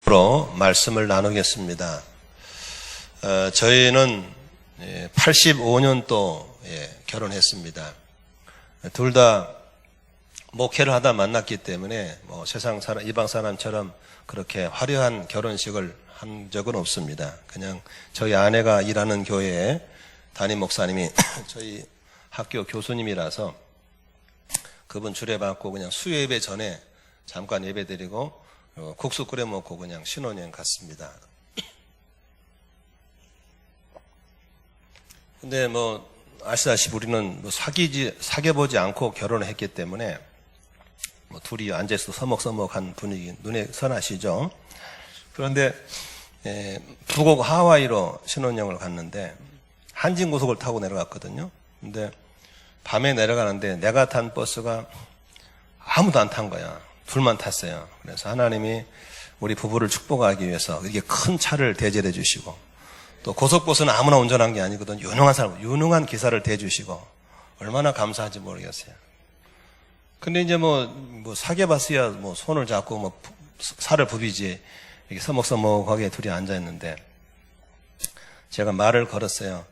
로 말씀을 나누겠습니다. 저희는 85년도 결혼했습니다. 둘 다 목회를 하다 만났기 때문에 세상 사람, 이방 사람처럼 그렇게 화려한 결혼식을 한 적은 없습니다. 그냥 저희 아내가 일하는 교회에 담임 목사님이 저희 학교 교수님이라서 그분 주례받고 그냥 수요 예배 전에 잠깐 예배 드리고 국수 끓여 먹고 그냥 신혼여행 갔습니다. 근데 아시다시피 우리는 사귀어보지 않고 결혼을 했기 때문에 둘이 앉아서 서먹서먹한 분위기 눈에 선하시죠. 그런데 북옥 하와이로 신혼여행을 갔는데 한진고속을 타고 내려갔거든요. 근데 밤에 내려가는데 내가 탄 버스가 아무도 안 탄 거야. 둘만 탔어요. 그래서 하나님이 우리 부부를 축복하기 위해서 이렇게 큰 차를 대절해 주시고, 또 고속버스는 아무나 운전한 게 아니거든. 유능한 기사를 대주시고, 얼마나 감사한지 모르겠어요. 근데 이제 사귀어봤어야 손을 잡고 살을 부비지, 이렇게 서먹서먹하게 둘이 앉아있는데, 제가 말을 걸었어요.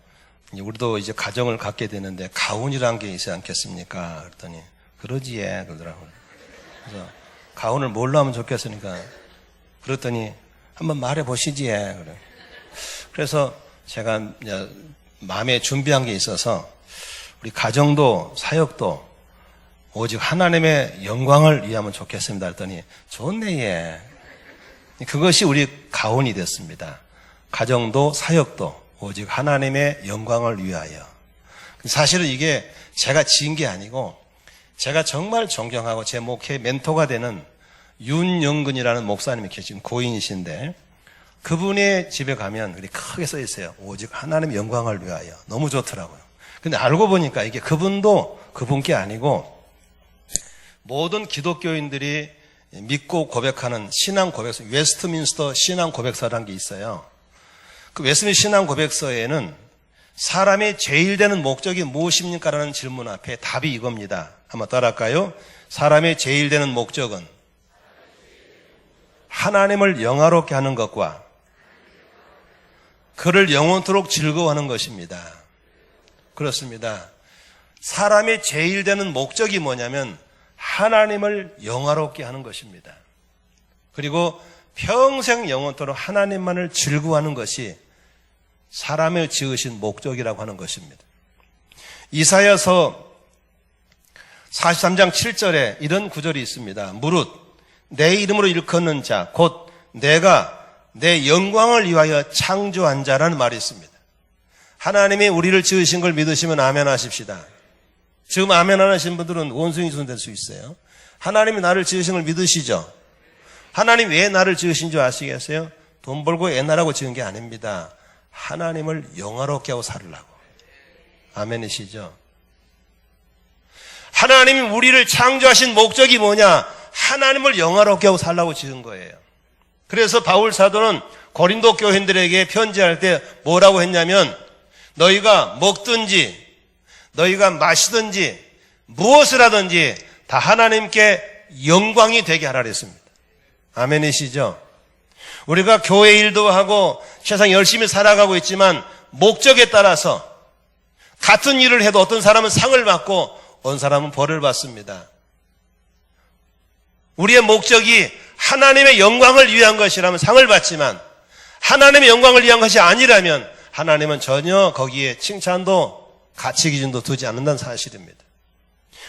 우리도 이제 가정을 갖게 되는데 가훈이란 게 있지 않겠습니까? 그랬더니, 그러지, 그러더라고요. 그래서, 가훈을 뭘로 하면 좋겠으니까, 그랬더니, 한번 말해보시지, 그래. 그래서 제가 마음에 준비한 게 있어서, 우리 가정도 사역도 오직 하나님의 영광을 위하면 좋겠습니다. 그랬더니, 좋네, 예. 그것이 우리 가훈이 됐습니다. 가정도 사역도 오직 하나님의 영광을 위하여. 사실은 이게 제가 지은 게 아니고, 제가 정말 존경하고 제 목회 멘토가 되는 윤영근이라는 목사님이 계신 고인이신데, 그분의 집에 가면 그렇게 크게 써 있어요. 오직 하나님의 영광을 위하여. 너무 좋더라고요. 근데 알고 보니까 이게 그분도 그분께 아니고 모든 기독교인들이 믿고 고백하는 신앙 고백서, 웨스트민스터 신앙 고백서라는 게 있어요. 그 웨스트민스터 신앙 고백서에는 사람의 제일 되는 목적이 무엇입니까? 라는 질문 앞에 답이 이겁니다. 한번 따라할까요? 사람의 제일 되는 목적은 하나님을 영화롭게 하는 것과 그를 영원토록 즐거워하는 것입니다. 그렇습니다. 사람의 제일 되는 목적이 뭐냐면 하나님을 영화롭게 하는 것입니다. 그리고 평생 영원토록 하나님만을 즐거워하는 것이 사람을 지으신 목적이라고 하는 것입니다. 이사야서 43장 7절에 이런 구절이 있습니다. 무릇 내 이름으로 일컫는 자 곧 내가 내 영광을 위하여 창조한 자라는 말이 있습니다. 하나님이 우리를 지으신 걸 믿으시면 아멘 하십시다. 지금 아멘 안 하신 분들은 원숭이 손 될 수 있어요. 하나님이 나를 지으신 걸 믿으시죠? 하나님 왜 나를 지으신 줄 아시겠어요? 돈 벌고 애 나라고 지은 게 아닙니다. 하나님을 영화롭게 하고 살으려고. 아멘이시죠? 하나님이 우리를 창조하신 목적이 뭐냐? 하나님을 영화롭게 하고 살라고 지은 거예요. 그래서 바울 사도는 고린도 교인들에게 편지할 때 뭐라고 했냐면, 너희가 먹든지 너희가 마시든지 무엇을 하든지 다 하나님께 영광이 되게 하라 그랬습니다. 아멘이시죠? 우리가 교회 일도 하고 세상 열심히 살아가고 있지만 목적에 따라서 같은 일을 해도 어떤 사람은 상을 받고 어떤 사람은 벌을 받습니다. 우리의 목적이 하나님의 영광을 위한 것이라면 상을 받지만 하나님의 영광을 위한 것이 아니라면 하나님은 전혀 거기에 칭찬도 가치 기준도 두지 않는다는 사실입니다.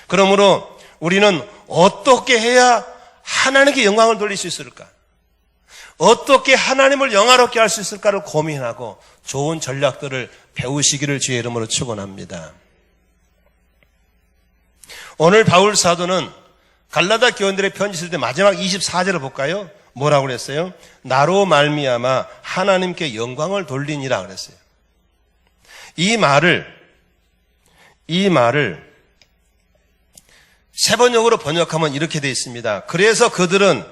그러므로 우리는 어떻게 해야 하나님께 영광을 돌릴 수 있을까? 어떻게 하나님을 영화롭게 할 수 있을까를 고민하고 좋은 전략들을 배우시기를 주의 이름으로 축원합니다. 오늘 바울 사도는 갈라다 교인들의 편지 쓸 때 마지막 24절을 볼까요? 뭐라고 그랬어요? 나로 말미암아 하나님께 영광을 돌리니라 그랬어요. 이 말을 세번역으로 번역하면 이렇게 되어 있습니다. 그래서 그들은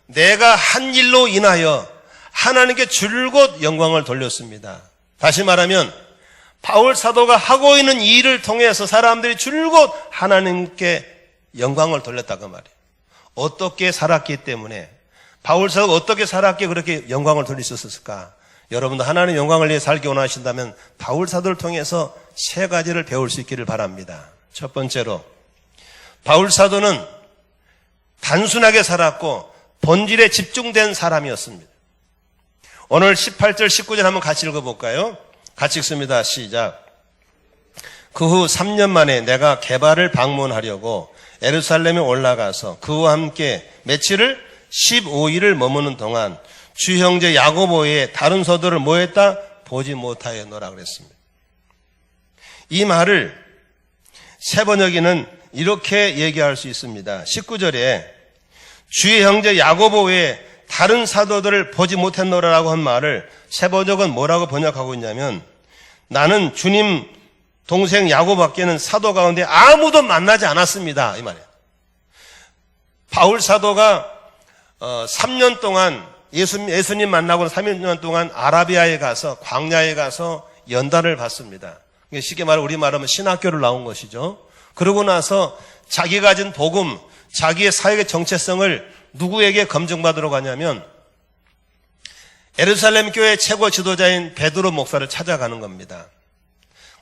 내가 한 일로 인하여 하나님께 줄곧 영광을 돌렸습니다. 다시 말하면 바울 사도가 하고 있는 이 일을 통해서 사람들이 줄곧 하나님께 영광을 돌렸다고 말이에요. 어떻게 살았기 때문에, 바울 사도가 어떻게 살았기에 그렇게 영광을 돌릴 수 있었을까? 여러분도 하나님의 영광을 위해 살기 원하신다면 바울 사도를 통해서 세 가지를 배울 수 있기를 바랍니다. 첫 번째로, 바울 사도는 단순하게 살았고 본질에 집중된 사람이었습니다. 오늘 18절 19절 한번 같이 읽어볼까요? 같이 읽습니다. 시작. 그 후 3년 만에 내가 게바를 방문하려고 예루살렘에 올라가서 그와 함께 며칠을 15일을 머무는 동안 주 형제 야고보의 다른 서도를 뭐했다? 보지 못하였노라 그랬습니다. 이 말을 세번역에는 이렇게 얘기할 수 있습니다. 19절에 주의 형제 야고보 외에 다른 사도들을 보지 못했노라라고 한 말을 세번역은 뭐라고 번역하고 있냐면, 나는 주님 동생 야고보밖에는 사도 가운데 아무도 만나지 않았습니다, 이 말이에요. 바울 사도가 3년 동안 예수님 만나고 3년 동안 아라비아에 가서 광야에 가서 연단을 받습니다. 쉽게 말해 우리말하면 신학교를 나온 것이죠. 그러고 나서 자기가 가진 복음, 자기의 사역의 정체성을 누구에게 검증받으러 가냐면 예루살렘 교회 최고 지도자인 베드로 목사를 찾아가는 겁니다.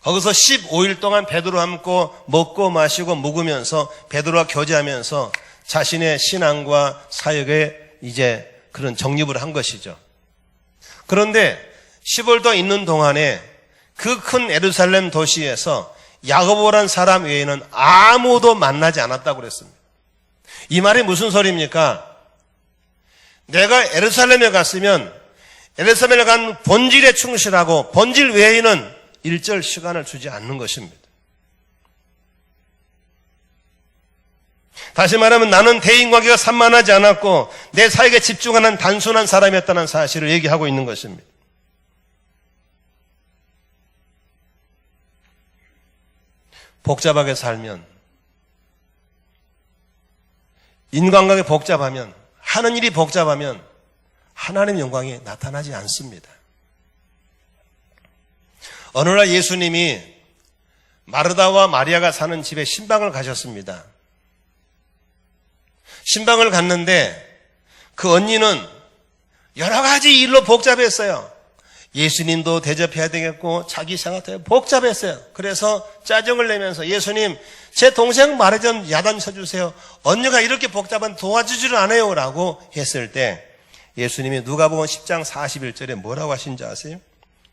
거기서 15일 동안 베드로 함께 먹고 마시고 묵으면서 베드로와 교제하면서 자신의 신앙과 사역에 이제 그런 정립을 한 것이죠. 그런데 10월 더 있는 동안에 그 큰 예루살렘 도시에서 야고보란 사람 외에는 아무도 만나지 않았다고 그랬습니다. 이 말이 무슨 소리입니까? 내가 예루살렘에 갔으면 예루살렘에 간 본질에 충실하고 본질 외에는 일절 시간을 주지 않는 것입니다. 다시 말하면 나는 대인관계가 산만하지 않았고 내 사역에 집중하는 단순한 사람이었다는 사실을 얘기하고 있는 것입니다. 복잡하게 살면, 인간관계 복잡하면, 하는 일이 복잡하면 하나님의 영광이 나타나지 않습니다. 어느 날 예수님이 마르다와 마리아가 사는 집에 신방을 가셨습니다. 신방을 갔는데 그 언니는 여러 가지 일로 복잡했어요. 예수님도 대접해야 되겠고 자기 생각도 복잡했어요. 그래서 짜증을 내면서 예수님, 제 동생 말에 좀 야단 쳐주세요. 언니가 이렇게 복잡한 도와주지를 않아요 라고 했을 때 예수님이 누가복음 10장 41절에 뭐라고 하신지 아세요?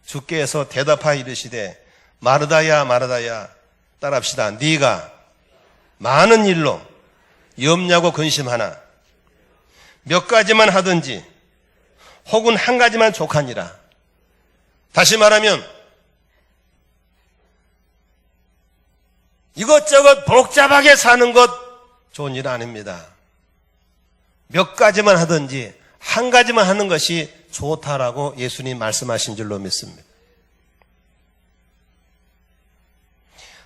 주께서 대답하여 이르시되 마르다야 마르다야, 따라합시다. 네가 많은 일로 염려하고 근심하나 몇 가지만 하든지 혹은 한 가지만 족하니라. 다시 말하면 이것저것 복잡하게 사는 것 좋은 일 아닙니다. 몇 가지만 하든지 한 가지만 하는 것이 좋다라고 예수님 말씀하신 줄로 믿습니다.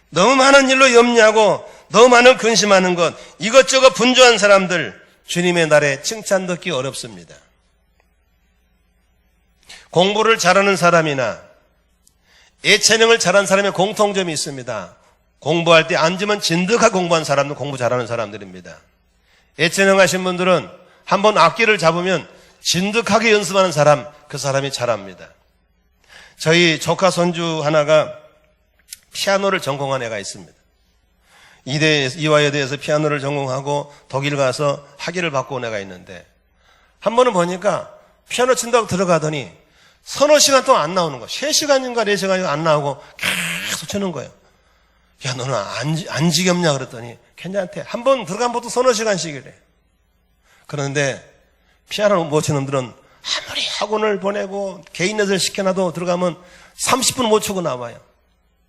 너무 많은 일로 염려하고 너무 많은 근심하는 것, 이것저것 분주한 사람들 주님의 날에 칭찬 듣기 어렵습니다. 공부를 잘하는 사람이나 예체능을 잘하는 사람의 공통점이 있습니다. 공부할 때 앉으면 진득하게 공부한 사람도 공부 잘하는 사람들입니다. 예체능 하신 분들은 한번 악기를 잡으면 진득하게 연습하는 사람, 그 사람이 잘합니다. 저희 조카 손주 하나가 피아노를 전공한 애가 있습니다. 이화여대에서 피아노를 전공하고 독일 가서 학위를 받고 온 애가 있는데 한 번은 보니까 피아노 친다고 들어가더니 서너 시간 동안 안 나오는 거야. 3시간인가 4시간인가 안 나오고 계속 치는 거예요. 야, 너는 안 지겹냐 그랬더니 괜찮대. 한 번 들어가면 보통 서너 시간씩이래. 그런데 피아노 못 치는 놈들은 아무리 학원을 보내고 개인 레슨을 시켜놔도 들어가면 30분 못 치고 나와요.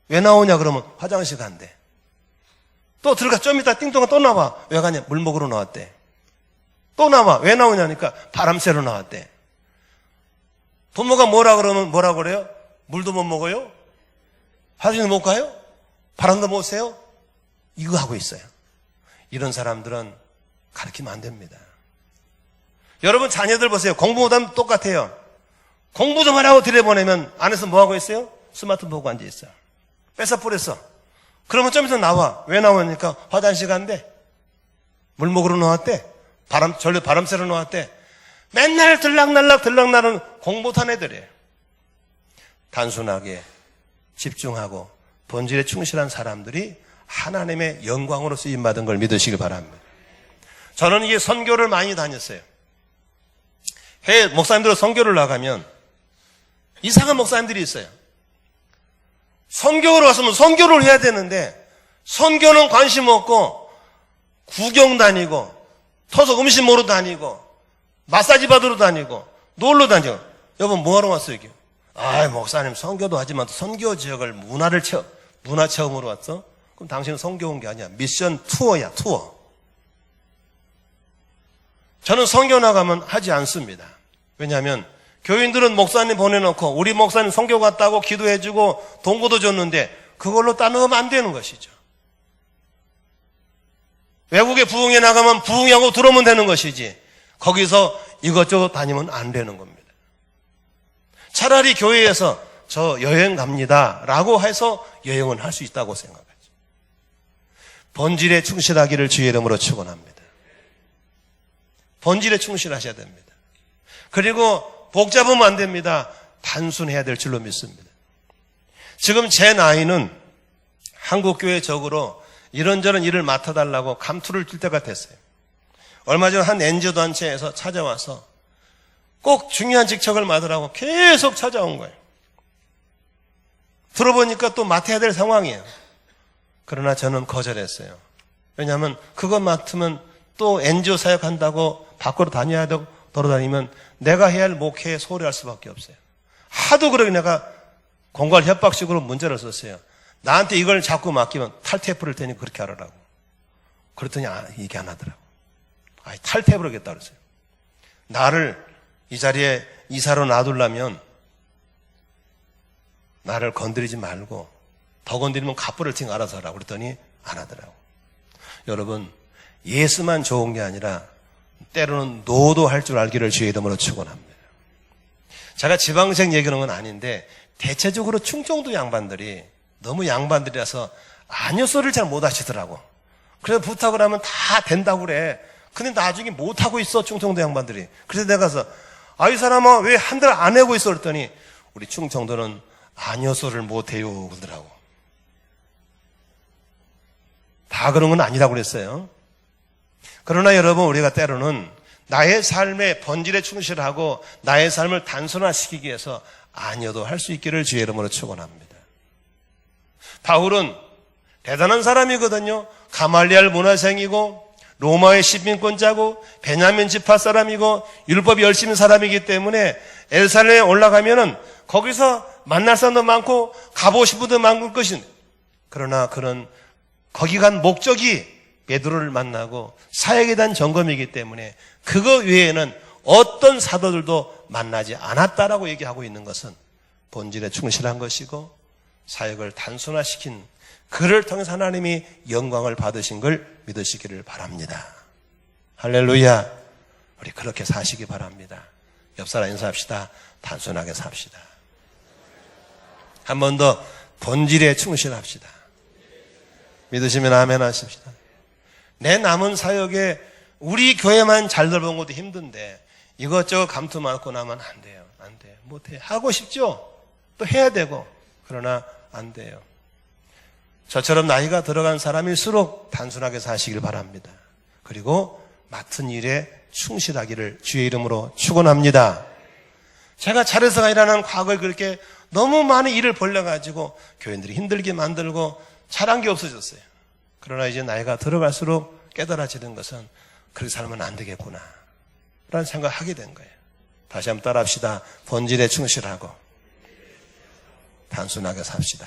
왜 나오냐 그러면 화장실 간대. 또 들어가 좀 이따 띵동가 또 나와. 왜 가냐? 물 먹으러 나왔대. 또 나와. 왜 나오냐니까 바람 쐬러 나왔대. 부모가 뭐라 그러면 뭐라 그래요? 물도 못 먹어요? 화장실 못 가요? 바람도 못 쐬요? 이거 하고 있어요. 이런 사람들은 가르치면 안 됩니다. 여러분 자녀들 보세요. 공부 못하면 똑같아요. 공부 좀 하라고 들여보내면 안에서 뭐 하고 있어요? 스마트폰 보고 앉아 있어요. 뺏어 뿌렸어. 그러면 좀 이따 나와. 왜 나오니까 화장실 간대. 물 먹으러 나왔대. 바람 쐬러 나왔대. 맨날 들락날락 공부 못한 애들이에요. 단순하게 집중하고 본질에 충실한 사람들이 하나님의 영광으로 쓰임받은 걸 믿으시길 바랍니다. 저는 이게 선교를 많이 다녔어요. 해외 목사님들 선교를 나가면 이상한 목사님들이 있어요. 선교를 왔으면 선교를 해야 되는데 선교는 관심 없고 구경 다니고 터서 음식 먹으러 다니고 마사지 받으러 다니고 놀러 다니고. 여러분 뭐하러 왔어요 여기? 목사님 선교도 하지만 선교 지역을 문화 체험으로 왔어? 그럼 당신은 선교 온 게 아니야. 미션 투어야, 투어. 저는 선교 나가면 하지 않습니다. 왜냐하면 교인들은 목사님 보내놓고 우리 목사님 선교 갔다고 기도해주고 동고도 줬는데 그걸로 따놓으면 안 되는 것이죠. 외국에 부흥회 나가면 부흥회하고 들어오면 되는 것이지 거기서 이것저것 다니면 안 되는 겁니다. 차라리 교회에서 저 여행 갑니다 라고 해서 여행은 할 수 있다고 생각하죠. 본질에 충실하기를 주의 이름으로 축원합니다. 본질에 충실하셔야 됩니다. 그리고 복잡하면 안 됩니다. 단순해야 될 줄로 믿습니다. 지금 제 나이는 한국교회적으로 이런저런 일을 맡아달라고 감투를 뜰 때가 됐어요. 얼마 전 한 NGO 단체에서 찾아와서 꼭 중요한 직책을 맡으라고 계속 찾아온 거예요. 들어보니까 또 맡아야 될 상황이에요. 그러나 저는 거절했어요. 왜냐하면 그것 맡으면 또 NGO 사역한다고 밖으로 다녀야 되고 돌아다니면 내가 해야 할 목회에 소홀할 수밖에 없어요. 하도 그러게 내가 공갈 협박식으로 문제를 썼어요. 나한테 이걸 자꾸 맡기면 탈퇴해 버릴 테니 그렇게 하라고. 그랬더니 이게 안 하더라고. 탈퇴해 버리겠다 그랬어요. 나를 이 자리에 이사로 놔두려면 나를 건드리지 말고 더 건드리면 갑부를 팅 알아서 하라고 그랬더니 안 하더라고. 여러분 예수만 좋은 게 아니라 때로는 노도 할 줄 알기를 주의 이름으로 축원합니다. 제가 지방생 얘기하는 건 아닌데 대체적으로 충청도 양반들이 너무 양반들이라서 아니요 소리를 잘 못 하시더라고. 그래서 부탁을 하면 다 된다고 그래. 근데 나중에 못 하고 있어 충청도 양반들이. 그래서 내가 가서 이 사람아 왜 한 달 안 하고 있어 그랬더니 우리 충청도는 아니요 소리를 못 해요 그러더라고. 다 그런 건 아니라고 그랬어요. 그러나 여러분 우리가 때로는 나의 삶의 본질에 충실하고 나의 삶을 단순화시키기 위해서 아니어도 할 수 있기를 주의 이름으로 축원합니다. 바울은 대단한 사람이거든요. 가말리알 문화생이고 로마의 시민권자고 베냐민 지파 사람이고 율법이 열심히 사람이기 때문에 예루살렘에 올라가면은 거기서 만날 사람도 많고 가보고 싶은 분도 많을 것인. 그러나 그는 거기 간 목적이 베드로를 만나고 사역에 대한 점검이기 때문에 그거 외에는 어떤 사도들도 만나지 않았다라고 얘기하고 있는 것은 본질에 충실한 것이고 사역을 단순화시킨 그를 통해서 하나님이 영광을 받으신 걸 믿으시기를 바랍니다. 할렐루야. 우리 그렇게 사시기 바랍니다. 옆사람 인사합시다. 단순하게 삽시다. 한 번 더 본질에 충실합시다. 믿으시면 아멘 하십시다. 내 남은 사역에 우리 교회만 잘 돌보는 것도 힘든데 이것저것 감투 많고 나면 안 돼요. 안 돼요. 못해요. 하고 싶죠? 또 해야 되고. 그러나 안 돼요. 저처럼 나이가 들어간 사람일수록 단순하게 사시길 바랍니다. 그리고 맡은 일에 충실하기를 주의 이름으로 축원합니다. 제가 차례사가 일하는 과거에 그렇게 너무 많은 일을 벌려가지고 교인들이 힘들게 만들고 잘한 게 없어졌어요. 그러나 이제 나이가 들어갈수록 깨달아지는 것은 그렇게 살면 안 되겠구나 라는 생각을 하게 된 거예요. 다시 한번 따라합시다. 본질에 충실하고 단순하게 삽시다.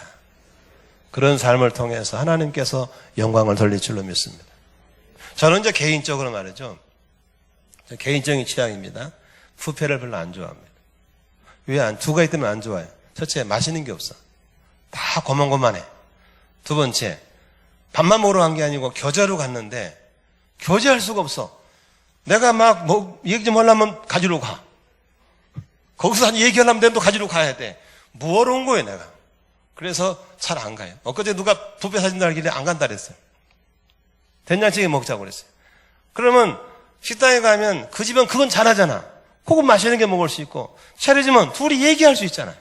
그런 삶을 통해서 하나님께서 영광을 돌릴 줄로 믿습니다. 저는 이제 개인적으로 말이죠. 개인적인 취향입니다. 부패를 별로 안 좋아합니다. 왜 두 가지 때문에 안 좋아요. 첫째, 맛있는 게 없어. 다 고만고만해. 두 번째, 밥만 먹으러 간 게 아니고 교제로 갔는데 교제할 수가 없어. 내가 막 얘기 좀 하려면 가지러 가. 거기서 얘기하려면 내가 또 가지러 가야 돼. 뭐하러 온 거예요 내가. 그래서 잘 안 가요. 엊그제 누가 부페 사진 달길래 안 간다 그랬어요. 된장찌개 먹자고 그랬어요. 그러면 식당에 가면 그 집은 그건 잘하잖아. 혹은 맛있는 게 먹을 수 있고, 차려지면 둘이 얘기할 수 있잖아요.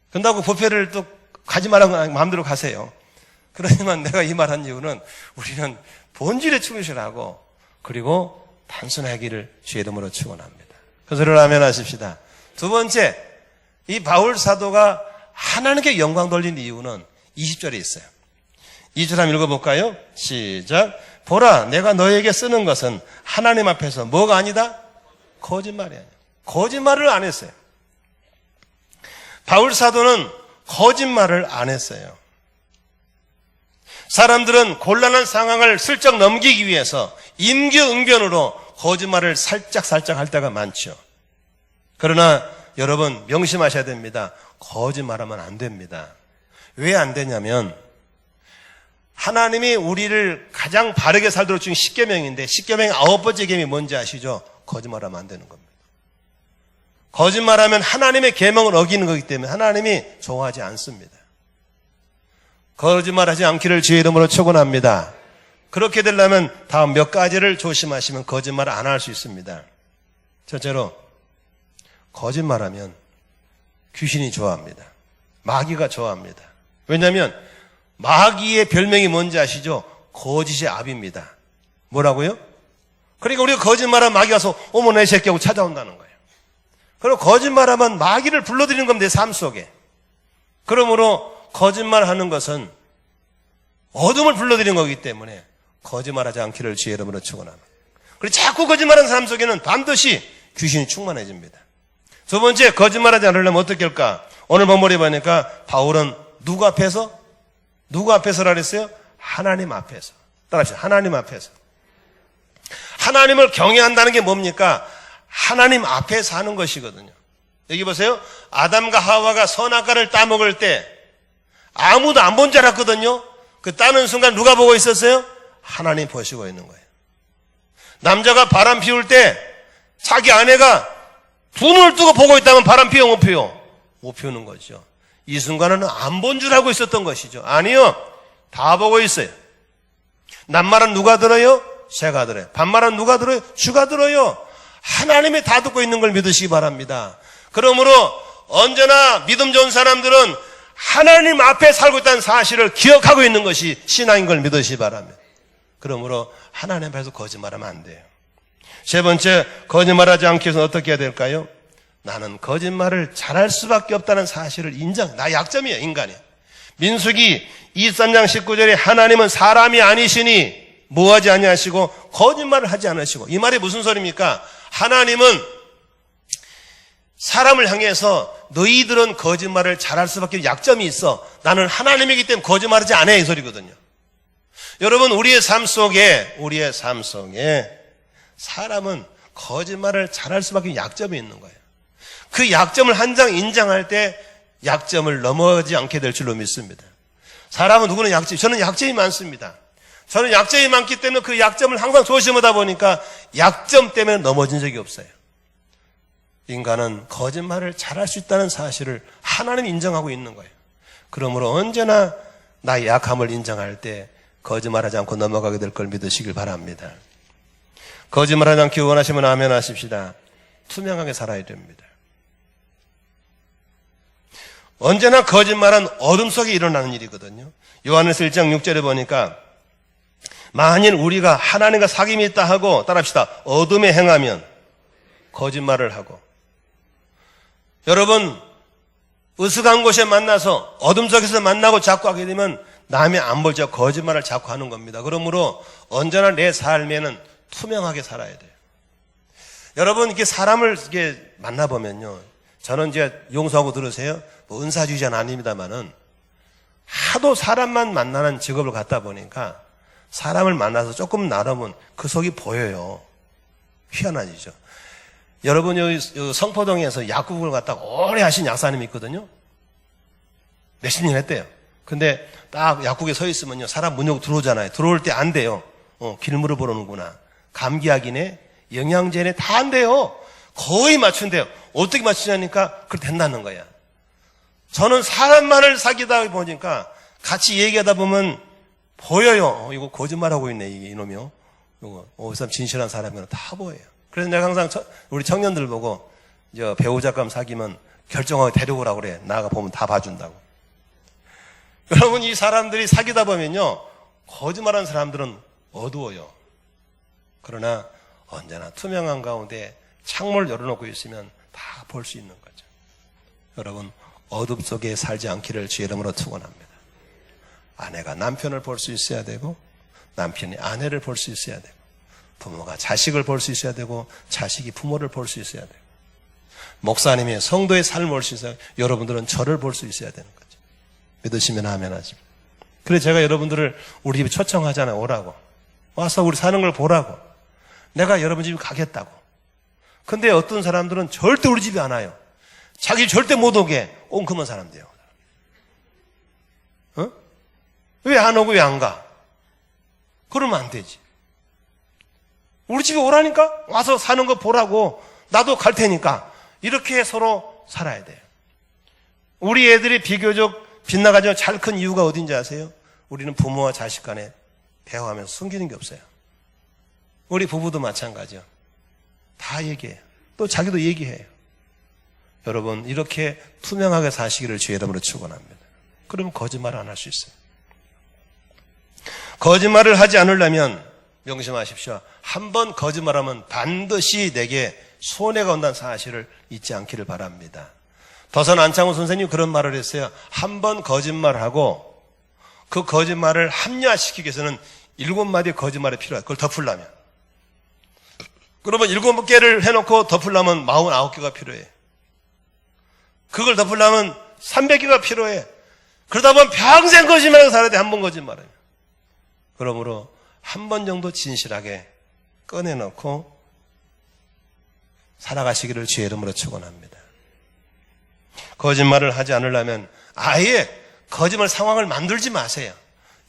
그런다고 뷔페를 또 가지 말라고 마음대로 가세요. 그러지만 내가 이 말한 이유는 우리는 본질에 충실하고 그리고 단순하기를 주의 이름으로 축원합니다. 그 소리를 하면 하십시다. 두 번째, 이 바울 사도가 하나님께 영광 돌린 이유는 20절에 있어요. 2절 한번 읽어볼까요? 시작. 보라, 내가 너에게 쓰는 것은 하나님 앞에서 뭐가 아니다? 거짓말이 아니야. 거짓말을 안 했어요. 바울 사도는 거짓말을 안 했어요. 사람들은 곤란한 상황을 슬쩍 넘기기 위해서 임기응변으로 거짓말을 살짝 할 때가 많죠. 그러나 여러분 명심하셔야 됩니다. 거짓말하면 안 됩니다. 왜 안 되냐면 하나님이 우리를 가장 바르게 살도록 준 10계명인데 10계명의 9번째 계명이 뭔지 아시죠? 거짓말하면 안 되는 겁니다. 거짓말하면 하나님의 계명을 어기는 거기 때문에 하나님이 좋아하지 않습니다. 거짓말하지 않기를 주의 이름으로 축원합니다. 그렇게 되려면 다음 몇 가지를 조심하시면 거짓말을 안 할 수 있습니다. 첫째로 거짓말하면 귀신이 좋아합니다. 마귀가 좋아합니다. 왜냐하면 마귀의 별명이 뭔지 아시죠? 거짓의 압입니다. 뭐라고요? 그러니까 우리가 거짓말하면 마귀가 와서 어머 내 새끼 하고 찾아온다는 거예요. 그리고 거짓말하면 마귀를 불러들이는 겁니다. 내 삶 속에. 그러므로 거짓말하는 것은 어둠을 불러들이는 거기 때문에 거짓말하지 않기를 주의 이름으로 축원합니다. 그리고 자꾸 거짓말하는 사람 속에는 반드시 귀신이 충만해집니다. 두 번째, 거짓말하지 않으려면 어떻게 할까? 오늘 본문에 보니까 바울은 누구 앞에서? 누구 앞에서라 그랬어요? 하나님 앞에서. 따라합시다. 하나님 앞에서. 하나님을 경외한다는 게 뭡니까? 하나님 앞에서 하는 것이거든요. 여기 보세요. 아담과 하와가 선악과를 따먹을 때 아무도 안 본 줄 알았거든요. 그 따는 순간 누가 보고 있었어요? 하나님 보시고 있는 거예요. 남자가 바람 피울 때 자기 아내가 두 눈을 뜨고 보고 있다면 바람 피워 못 피워? 못 피우는 거죠. 이 순간에는 안 본 줄 알고 있었던 것이죠. 아니요. 다 보고 있어요. 남말은 누가 들어요? 새가 들어요. 반말은 누가 들어요? 주가 들어요. 하나님이 다 듣고 있는 걸 믿으시기 바랍니다. 그러므로 언제나 믿음 좋은 사람들은 하나님 앞에 살고 있다는 사실을 기억하고 있는 것이 신앙인 걸 믿으시기 바랍니다. 그러므로 하나님 앞에서 거짓말하면 안 돼요. 세 번째, 거짓말하지 않기 위해서는 어떻게 해야 될까요? 나는 거짓말을 잘할 수밖에 없다는 사실을 나 약점이에요, 인간이. 민수기 23장 19절에 하나님은 사람이 아니시니 뭐하지 아니하시고 거짓말을 하지 않으시고. 이 말이 무슨 소리입니까? 하나님은 사람을 향해서 너희들은 거짓말을 잘할 수밖에 약점이 있어. 나는 하나님이기 때문에 거짓말하지 않아 이 소리거든요. 여러분 우리의 삶 속에 사람은 거짓말을 잘할 수밖에 약점이 있는 거예요. 그 약점을 한 장 인정할 때 약점을 넘어가지 않게 될 줄로 믿습니다. 사람은 누구나 저는 약점이 많습니다. 저는 약점이 많기 때문에 그 약점을 항상 조심하다 보니까 약점 때문에 넘어진 적이 없어요. 인간은 거짓말을 잘할 수 있다는 사실을 하나님 인정하고 있는 거예요. 그러므로 언제나 나의 약함을 인정할 때 거짓말하지 않고 넘어가게 될 걸 믿으시길 바랍니다. 거짓말하지 않기 원하시면 아멘 하십시다. 투명하게 살아야 됩니다. 언제나 거짓말은 어둠 속에 일어나는 일이거든요. 요한일서 1장 6절에 보니까 만일 우리가 하나님과 사귐이 있다 하고 따라합시다. 어둠에 행하면 거짓말을 하고. 여러분 으슥한 곳에 만나서 어둠 속에서 만나고 자꾸 하게 되면 남이 안 볼 적 거짓말을 자꾸 하는 겁니다. 그러므로 언제나 내 삶에는 투명하게 살아야 돼요. 여러분 이렇게 사람을 이렇게 만나보면요. 저는 이제 용서하고 들으세요. 뭐 은사주의자는 아닙니다만은 하도 사람만 만나는 직업을 갖다 보니까 사람을 만나서 조금 나누면 그 속이 보여요. 희한하죠. 여러분 여기 성포동에서 약국을 갖다가 오래 하신 약사님이 있거든요. 몇십 년 했대요. 근데 딱 약국에 서 있으면요. 사람 문 열고 들어오잖아요. 들어올 때 안 돼요. 길 물어보는구나. 감기약이네, 영양제네 다 안 돼요. 거의 맞춘대요. 어떻게 맞추냐니까 그렇게 된다는 거야. 저는 사람만을 사귀다 보니까 같이 얘기하다 보면 보여요. 이거 거짓말하고 있네 이놈이요. 이 사람 진실한 사람이구나 다 보여요. 그래서 내가 항상 우리 청년들 보고 배우자감 사귀면 결정하게 데려오라고 그래. 나가 보면 다 봐준다고. 여러분, 이 사람들이 사귀다 보면요, 거짓말하는 사람들은 어두워요. 그러나 언제나 투명한 가운데 창문을 열어놓고 있으면 다 볼 수 있는 거죠. 여러분, 어둠 속에 살지 않기를 주의 이름으로 축원합니다. 아내가 남편을 볼 수 있어야 되고, 남편이 아내를 볼 수 있어야 되고, 부모가 자식을 볼 수 있어야 되고, 자식이 부모를 볼 수 있어야 되고, 목사님이 성도의 삶을 볼 수 있어야, 여러분들은 저를 볼 수 있어야 되는 거죠. 믿으시면 아멘 하십니다. 그래서 제가 여러분들을 우리 집에 초청하잖아요. 오라고. 와서 우리 사는 걸 보라고. 내가 여러분 집에 가겠다고. 근데 어떤 사람들은 절대 우리 집에 안 와요. 자기 절대 못 오게 엉큼한 사람들이에요. 어? 왜 안 오고 왜 안 가? 그러면 안 되지. 우리 집에 오라니까? 와서 사는 거 보라고. 나도 갈 테니까. 이렇게 서로 살아야 돼요. 우리 애들이 비교적 빗나가지고 잘 큰 이유가 어딘지 아세요? 우리는 부모와 자식 간에 대화하면서 숨기는 게 없어요. 우리 부부도 마찬가지요. 다 얘기해요. 또 자기도 얘기해요. 여러분, 이렇게 투명하게 사시기를 주의 이름으로 축원합니다. 그러면 거짓말 안 할 수 있어요. 거짓말을 하지 않으려면 명심하십시오. 한 번 거짓말하면 반드시 내게 손해가 온다는 사실을 잊지 않기를 바랍니다. 더선 안창호 선생님이 그런 말을 했어요. 한 번 거짓말하고 그 거짓말을 합리화시키기 위해서는 7마디의 거짓말이 필요해요. 그걸 덮으려면. 그러면 7개를 해놓고 덮으려면 49개가 필요해. 그걸 덮으려면 300개가 필요해. 그러다 보면 평생 거짓말하고 살아야 돼. 한 번 거짓말하면. 그러므로 한 번 정도 진실하게 꺼내놓고 살아가시기를 주의 이름으로 축원합니다. 거짓말을 하지 않으려면 아예 거짓말 상황을 만들지 마세요.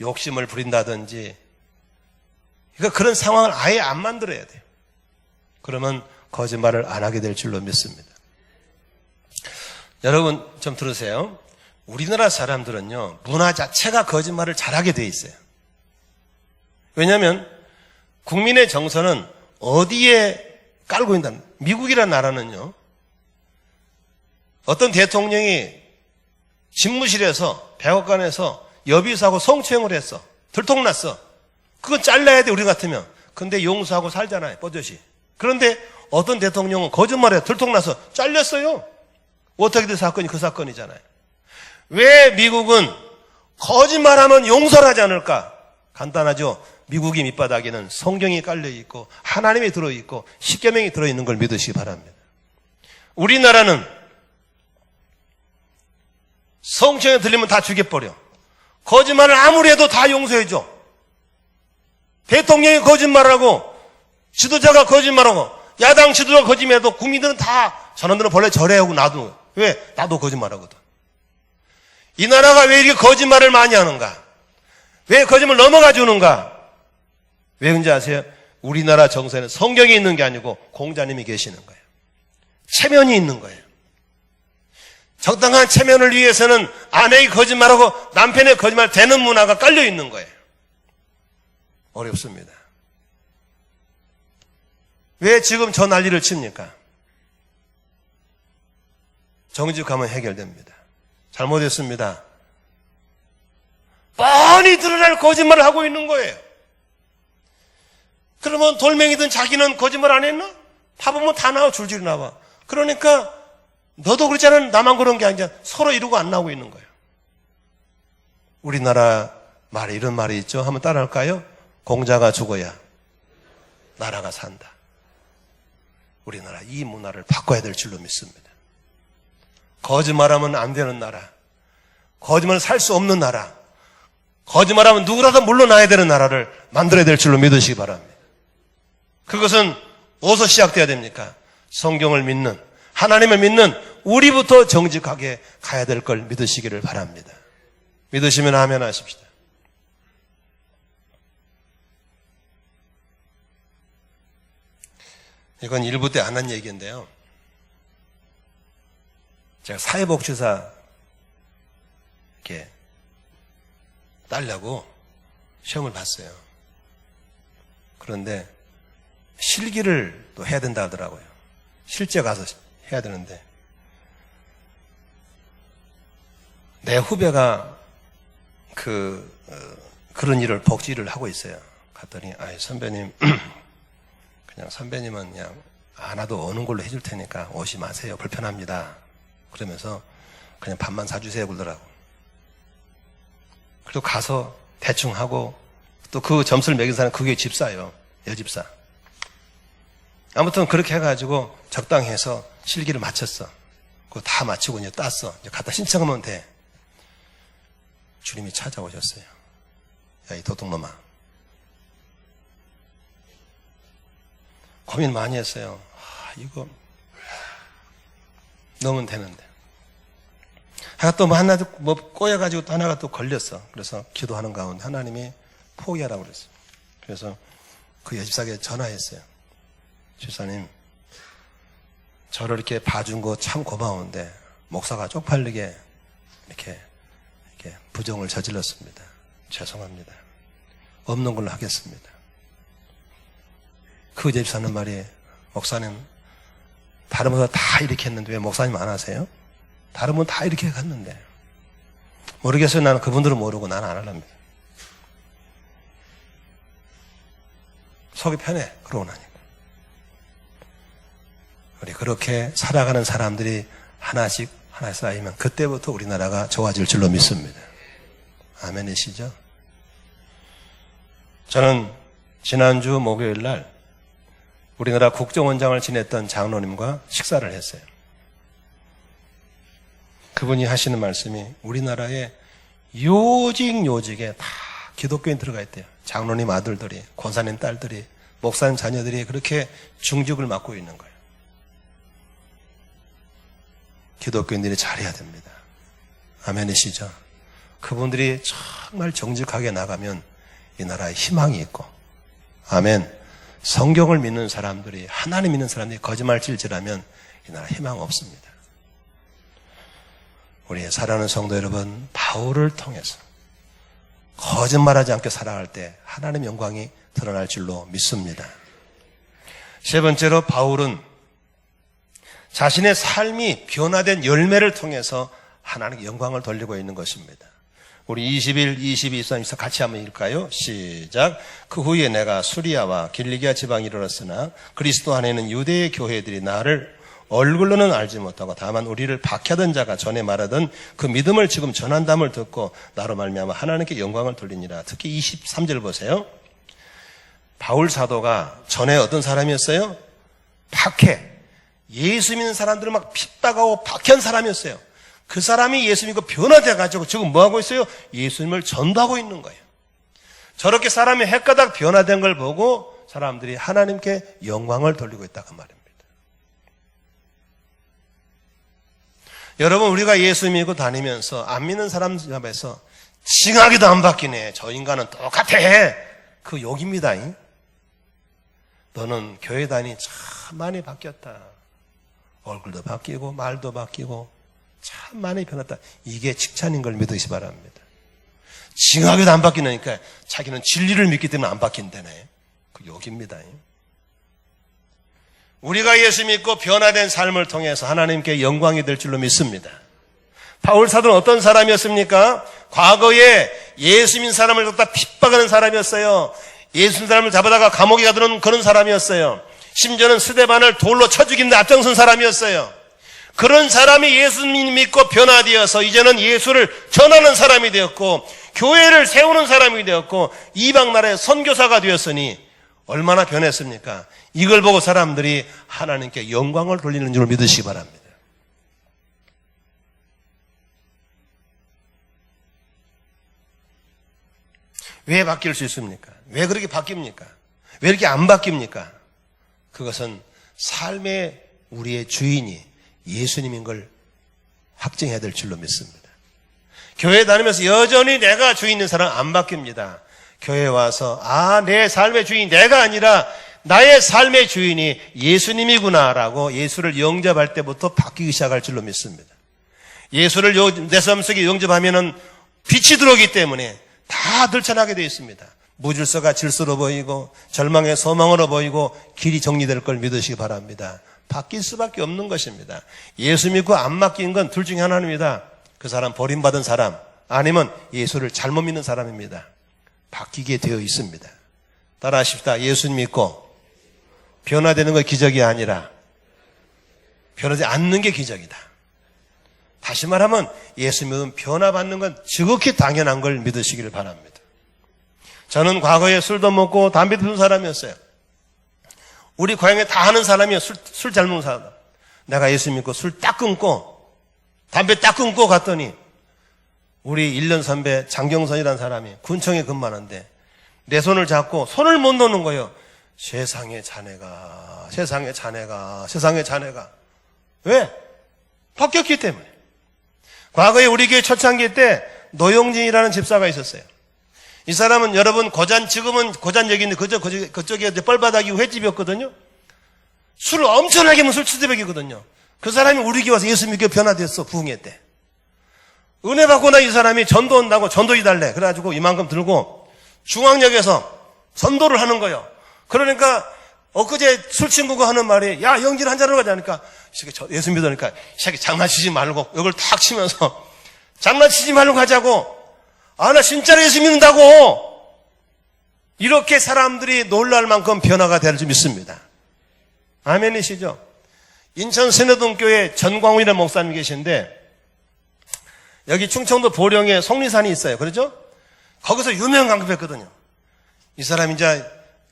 욕심을 부린다든지. 그러니까 그런 상황을 아예 안 만들어야 돼요. 그러면 거짓말을 안 하게 될 줄로 믿습니다. 여러분 좀 들으세요. 우리나라 사람들은요, 문화 자체가 거짓말을 잘하게 돼 있어요. 왜냐하면 국민의 정서는 어디에 깔고 있는, 미국이라는 나라는요, 어떤 대통령이 집무실에서 백악관에서 여비서하고 성추행을 했어. 들통났어. 그건 잘라야 돼, 우리 같으면. 근데 용서하고 살잖아요, 뻗젓이. 그런데 어떤 대통령은 거짓말에 들통나서 잘렸어요. 어떻게 된 사건이 그 사건이잖아요. 왜 미국은 거짓말하면 용서를 하지 않을까? 간단하죠. 미국의 밑바닥에는 성경이 깔려있고 하나님이 들어있고 십계명이 들어있는 걸 믿으시기 바랍니다. 우리나라는 성추행에 들리면 다 죽여버려. 거짓말을 아무리 해도 다 용서해줘. 대통령이 거짓말하고 지도자가 거짓말하고 야당 지도자가 거짓말해도 국민들은 다 저놈들은 원래 저래하고 나도 왜? 나도 거짓말하거든. 이 나라가 왜 이렇게 거짓말을 많이 하는가? 왜 거짓말 넘어가 주는가? 왜 그런지 아세요? 우리나라 정서에는 성경이 있는 게 아니고 공자님이 계시는 거예요. 체면이 있는 거예요. 적당한 체면을 위해서는 아내의 거짓말하고 남편의 거짓말 되는 문화가 깔려 있는 거예요. 어렵습니다. 왜 지금 저 난리를 칩니까? 정직하면 해결됩니다. 잘못했습니다. 뻔히 드러날 거짓말을 하고 있는 거예요. 그러면 돌멩이든 자기는 거짓말 안 했나? 파보면 다 나와, 줄줄이 나와. 그러니까 너도 그렇잖아. 나만 그런 게 아니라 서로 이러고 안 나오고 있는 거예요. 우리나라 말에 이런 말이 있죠. 한번 따라할까요? 공자가 죽어야 나라가 산다. 우리나라 이 문화를 바꿔야 될 줄로 믿습니다. 거짓말하면 안 되는 나라, 거짓말을 살 수 없는 나라, 거짓말하면 누구라도 물러나야 되는 나라를 만들어야 될 줄로 믿으시기 바랍니다. 그것은 어디서 시작돼야 됩니까? 성경을 믿는, 하나님을 믿는 우리부터 정직하게 가야 될 걸 믿으시기를 바랍니다. 믿으시면 아멘 하십시다. 이건 일부 때 안 한 얘기인데요. 제가 사회복지사 이렇게 따려고 시험을 봤어요. 그런데 실기를 또 해야 된다 하더라고요. 실제 가서 해야 되는데 내 후배가 그런 일을 복지를 하고 있어요. 갔더니 선배님 그냥 선배님은 그냥 안 와도 오는 걸로 해줄 테니까 오지 마세요. 불편합니다. 그러면서 그냥 밥만 사주세요 그러더라고. 그리고 가서 대충 하고 또 그 점수를 매긴 사람은 그게 집사예요. 여집사. 아무튼 그렇게 해가지고 적당히 해서 실기를 마쳤어. 그거 다 마치고 이제 땄어. 이제 갖다 신청하면 돼. 주님이 찾아오셨어요. 야, 이 도둑놈아. 고민 많이 했어요. 이거 넣으면 되는데. 하나 또 하나 꼬여가지고 또 하나가 또 걸렸어. 그래서 기도하는 가운데 하나님이 포기하라고 그랬어요. 그래서 그 여집사에게 전화했어요. 집사님, 저를 이렇게 봐준 거 참 고마운데 목사가 쪽팔리게 이렇게 부정을 저질렀습니다. 죄송합니다. 없는 걸로 하겠습니다. 그 집사는 말이 목사님 다른 분들 다 이렇게 했는데 왜 목사님 안 하세요? 다른 분 다 이렇게 갔는데 모르겠어요. 나는 그분들은 모르고 나는 안 하랍니다. 속이 편해. 그러고 나니까. 우리 그렇게 살아가는 사람들이 하나씩 쌓이면 그때부터 우리나라가 좋아질 줄로 믿습니다. 아멘이시죠? 저는 지난주 목요일 날 우리나라 국정원장을 지냈던 장로님과 식사를 했어요. 그분이 하시는 말씀이 우리나라에 요직에 다 기독교인 들어가 있대요. 장로님 아들들이, 권사님 딸들이, 목사님 자녀들이 그렇게 중직을 맡고 있는 거예요. 기독교인들이 잘해야 됩니다. 아멘이시죠? 그분들이 정말 정직하게 나가면 이 나라에 희망이 있고, 아멘. 성경을 믿는 사람들이, 하나님 믿는 사람들이 거짓말 찔질하면 이 나라 희망 없습니다. 우리 사랑하는 성도 여러분, 바울을 통해서 거짓말하지 않게 살아갈 때 하나님 영광이 드러날 줄로 믿습니다. 세 번째로 바울은 자신의 삶이 변화된 열매를 통해서 하나님께 영광을 돌리고 있는 것입니다. 우리 21, 22, 23, 24 같이 한번 읽을까요? 시작. 그 후에 내가 수리아와 길리기아 지방에 이르렀으나 그리스도 안에는 유대의 교회들이 나를 얼굴로는 알지 못하고 다만 우리를 박해하던 자가 전에 말하던 그 믿음을 지금 전한담을 듣고 나로 말미암아 하나님께 영광을 돌리니라. 특히 23절 보세요. 바울 사도가 전에 어떤 사람이었어요? 박해. 예수 믿는 사람들을 막 핍박하고 박해한 사람이었어요. 그 사람이 예수 믿고 변화돼가지고 지금 뭐하고 있어요? 예수님을 전도하고 있는 거예요. 저렇게 사람이 헷가닥 변화된 걸 보고 사람들이 하나님께 영광을 돌리고 있다고 말입니다. 여러분, 우리가 예수 믿고 다니면서 안 믿는 사람 앞에서 징하게도 안 바뀌네. 저 인간은 똑같아. 그 욕입니다. 너는 교회 다니 참 많이 바뀌었다. 얼굴도 바뀌고 말도 바뀌고 참 많이 변했다. 이게 칭찬인 걸 믿으시 바랍니다. 징하게도 안 바뀌니까 자기는 진리를 믿기 때문에 안 바뀐다네. 그 욕입니다. 우리가 예수 믿고 변화된 삶을 통해서 하나님께 영광이 될 줄로 믿습니다. 바울 사도는 어떤 사람이었습니까? 과거에 예수 믿는 사람을 갖다 핍박하는 사람이었어요. 예수 믿는 사람을 잡아다가 감옥에 가두는 그런 사람이었어요. 심지어는 스데반을 돌로 쳐 죽이는 데 앞장선 사람이었어요. 그런 사람이 예수 믿고 변화되어서 이제는 예수를 전하는 사람이 되었고 교회를 세우는 사람이 되었고 이방 나라의 선교사가 되었으니 얼마나 변했습니까? 이걸 보고 사람들이 하나님께 영광을 돌리는 줄 믿으시기 바랍니다. 왜 바뀔 수 있습니까? 왜 그렇게 바뀝니까? 왜 이렇게 안 바뀝니까? 그것은 삶의 우리의 주인이 예수님인 걸 확증해야 될 줄로 믿습니다. 교회 다니면서 여전히 내가 주인인 사람 안 바뀝니다. 교회에 와서 내 삶의 주인이 내가 아니라 나의 삶의 주인이 예수님이구나라고 예수를 영접할 때부터 바뀌기 시작할 줄로 믿습니다. 예수를 내 삶 속에 영접하면은 빛이 들어오기 때문에 다 들춰나게 되어 있습니다. 무질서가 질서로 보이고 절망의 소망으로 보이고 길이 정리될 걸 믿으시기 바랍니다. 바뀔 수밖에 없는 것입니다. 예수 믿고 안 맡긴 건 둘 중에 하나입니다. 그 사람 버림받은 사람 아니면 예수를 잘못 믿는 사람입니다. 바뀌게 되어 있습니다. 따라하십시다. 예수 믿고 변화되는 건 기적이 아니라 변하지 않는 게 기적이다. 다시 말하면 예수 믿으면 변화받는 건 지극히 당연한 걸 믿으시기를 바랍니다. 저는 과거에 술도 먹고 담배도 피운 사람이었어요. 우리 고향에 다 하는 사람이에요. 술 잘 먹는 사람. 내가 예수 믿고 술 딱 끊고 담배 딱 끊고 갔더니 우리 1년 선배 장경선이라는 사람이 군청에 근무하는데 내 손을 잡고 손을 못 놓는 거예요. 세상의 자네가 왜? 바뀌었기 때문에. 과거에 우리 교회 초창기 때 노용진이라는 집사가 있었어요. 이 사람은 여러분 지금은 고잔역인데 그쪽에 뻘바닥이 횟집이었거든요. 술을 엄청나게 먹으면 술치대백이거든요. 그 사람이 우리 교회 와서 예수 믿게 변화됐어. 부흥회 때. 은혜 받고 나 이 사람이 전도 온다고 전도이 달래. 그래가지고 이만큼 들고 중앙역에서 전도를 하는 거예요. 그러니까 엊그제 술 친구가 하는 말이 야 영진 한잔하러 가자 하니까 예수 믿으니까 이 새끼 장난치지 말고 이걸 탁 치면서 장난치지 말고 가자고. 아, 나 진짜로 예수 믿는다고. 이렇게 사람들이 놀랄 만큼 변화가 될 줄 믿습니다. 아멘이시죠? 인천 신호동교회 전광훈이라는 목사님 계신데 여기 충청도 보령에 속리산이 있어요. 그렇죠? 거기서 유명한 깡패였거든요. 이 사람이 이제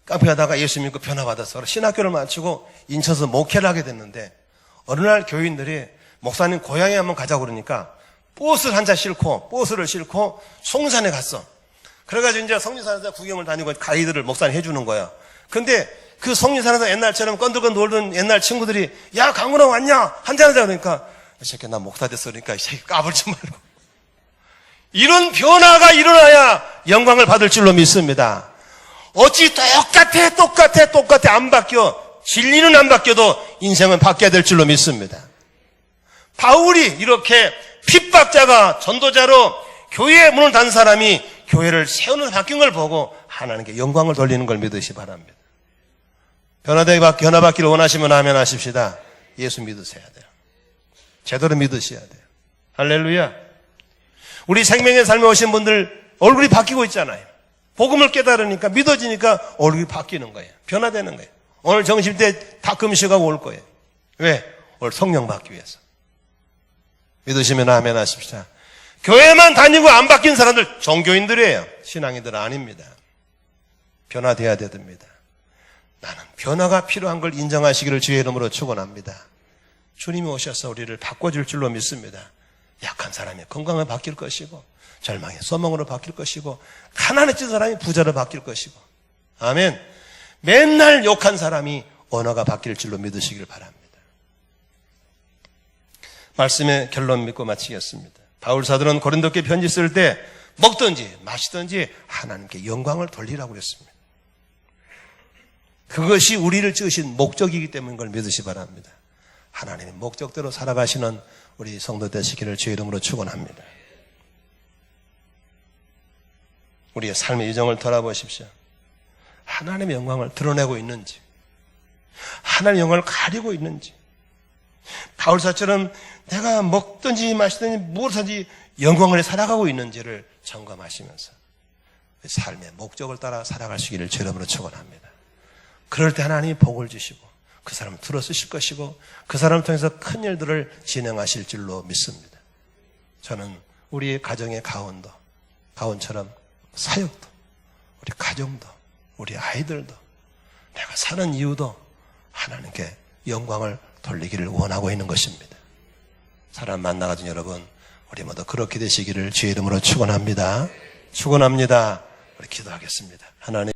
깡패 하다가 예수 믿고 변화받았어. 신학교를 마치고 인천에서 목회를 하게 됐는데 어느 날 교인들이 목사님 고향에 한번 가자고 그러니까 버스를 싣고 송산에 갔어. 그래가지고 이제 성리산에서 구경을 다니고 가이드를 목사님 해주는 거야. 근데 그 성리산에서 옛날처럼 건들건 놀던 옛날 친구들이 야 강문아 왔냐? 한잔하자 그러니까 이 새끼 나 목사 됐어 그러니까 이 새끼 까불지 말고. 이런 변화가 일어나야 영광을 받을 줄로 믿습니다. 어찌 똑같아 안 바뀌어. 진리는 안 바뀌어도 인생은 바뀌어야 될 줄로 믿습니다. 바울이 이렇게 핍박자가 전도자로 교회의 문을 단 사람이 교회를 세우는 바뀐 걸 보고 하나님께 영광을 돌리는 걸 믿으시 바랍니다. 변화받기를 원하시면 아멘 하십시다. 예수 믿으셔야 돼요. 제대로 믿으셔야 돼요. 할렐루야. 우리 생명의 삶에 오신 분들 얼굴이 바뀌고 있잖아요. 복음을 깨달으니까 믿어지니까 얼굴이 바뀌는 거예요. 변화되는 거예요. 오늘 정심 때 다 금식하고 올 거예요. 왜? 오늘 성령 받기 위해서. 믿으시면 아멘 하십시다. 교회만 다니고 안 바뀐 사람들 종교인들이에요. 신앙인들은 아닙니다. 변화돼야 됩니다. 나는 변화가 필요한 걸 인정하시기를 주의 이름으로 축원합니다. 주님이 오셔서 우리를 바꿔줄 줄로 믿습니다. 약한 사람이 건강을 바뀔 것이고 절망의 소망으로 바뀔 것이고 가난해진 사람이 부자로 바뀔 것이고 아멘. 맨날 욕한 사람이 언어가 바뀔 줄로 믿으시길 바랍니다. 말씀의 결론 믿고 마치겠습니다. 바울 사도는 고린도께 편지 쓸 때 먹든지 마시든지 하나님께 영광을 돌리라고 그랬습니다. 그것이 우리를 지으신 목적이기 때문인 걸 믿으시 바랍니다. 하나님의 목적대로 살아가시는 우리 성도 되시기를 주의 이름으로 축원합니다. 우리의 삶의 유정을 돌아보십시오. 하나님의 영광을 드러내고 있는지, 하나님의 영광을 가리고 있는지, 바울사처럼 내가 먹든지 마시든지 무엇이든지 영광을 살아가고 있는지를 점검하시면서 삶의 목적을 따라 살아가시기를 주의 이름으로 축원합니다. 그럴 때 하나님이 복을 주시고 그 사람을 들어쓰실 것이고 그 사람을 통해서 큰 일들을 진행하실 줄로 믿습니다. 저는 우리의 가정의 가온처럼 사역도, 우리 가정도, 우리 아이들도 내가 사는 이유도 하나님께 영광을 돌리기를 원하고 있는 것입니다. 사람 만나가지고 여러분 우리 모두 그렇게 되시기를 주의 이름으로 축원합니다. 축원합니다. 우리 기도하겠습니다. 하나님